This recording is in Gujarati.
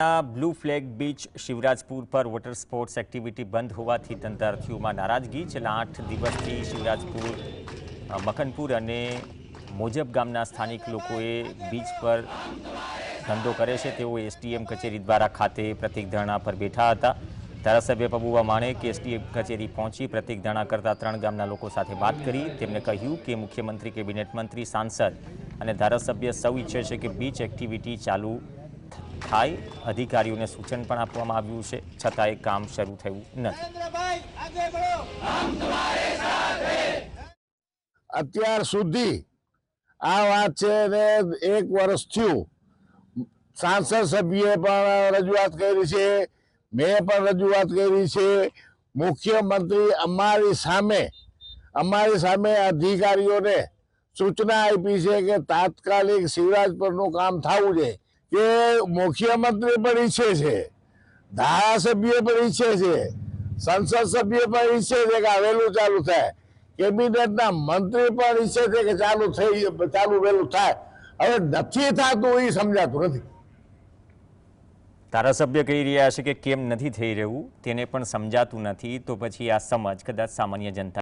બ્લુ ફ્લેગ બીચ શિવરાજપુર પર વોટર સ્પોર્ટ્સ એક્ટિવિટી બંધ હોવાથી ધંધાર્થીઓમાં નારાજગી। છેલ્લા 8 દિવસથી શિવરાજપુર, મખનપુર અને મોજબ ગામના સ્થાનિક લોકોએ બીચ પર ધંધો કરે છે તેઓ એસડીએમ કચેરી દ્વારા ખાતે પ્રતિક ધરણા પર બેઠા હતા। ધારાસભ્ય પબુભા માણેક એસડીએમ કચેરી પહોંચી પ્રતિક ધરણા કરતા 3 ગામના લોકો સાથે વાત કરી। તેમણે કહ્યું કે મુખ્યમંત્રી, કેબિનેટ મંત્રી, સાંસદ અને ધારાસભ્ય સૌ ઈચ્છે છે કે બીચ એક્ટિવિટી ચાલુ થાય। अधिकारीओने सूचन पण आपवामां आव्युं छे, छतांय काम शरू थयुं नथी। અત્યાર સુધી આ વાત છે ને 1 વર્ષ થયું। સાંસદ સભ્યએ પણ રજૂઆત કરી છે, મેં પણ રજૂઆત કરી છે। મુખ્યમંત્રી અમારી સામે અધિકારીઓને સૂચના આપી છે કે તાત્કાલિક શિવરાજપુરનું કામ થવું જોઈએ। કે મુખ્યમંત્રી પણ ઈચ્છે છે, ધારાસભ્ય પણ ઈચ્છે છે, સંસદ સભ્ય પણ ઈચ્છે છે કે આ વહેલું ચાલુ થાય, કેબિનેટના મંત્રી પણ ઈચ્છે છે કે ચાલુ વહેલું થાય। હવે નથી થતું એ સમજાતું નથી। ધારાસભ્ય કહી રહ્યા છે કે કેમ નથી થઈ રહ્યું તેને પણ સમજાતું નથી, તો પછી આ સમજ કદાચ સામાન્ય જનતા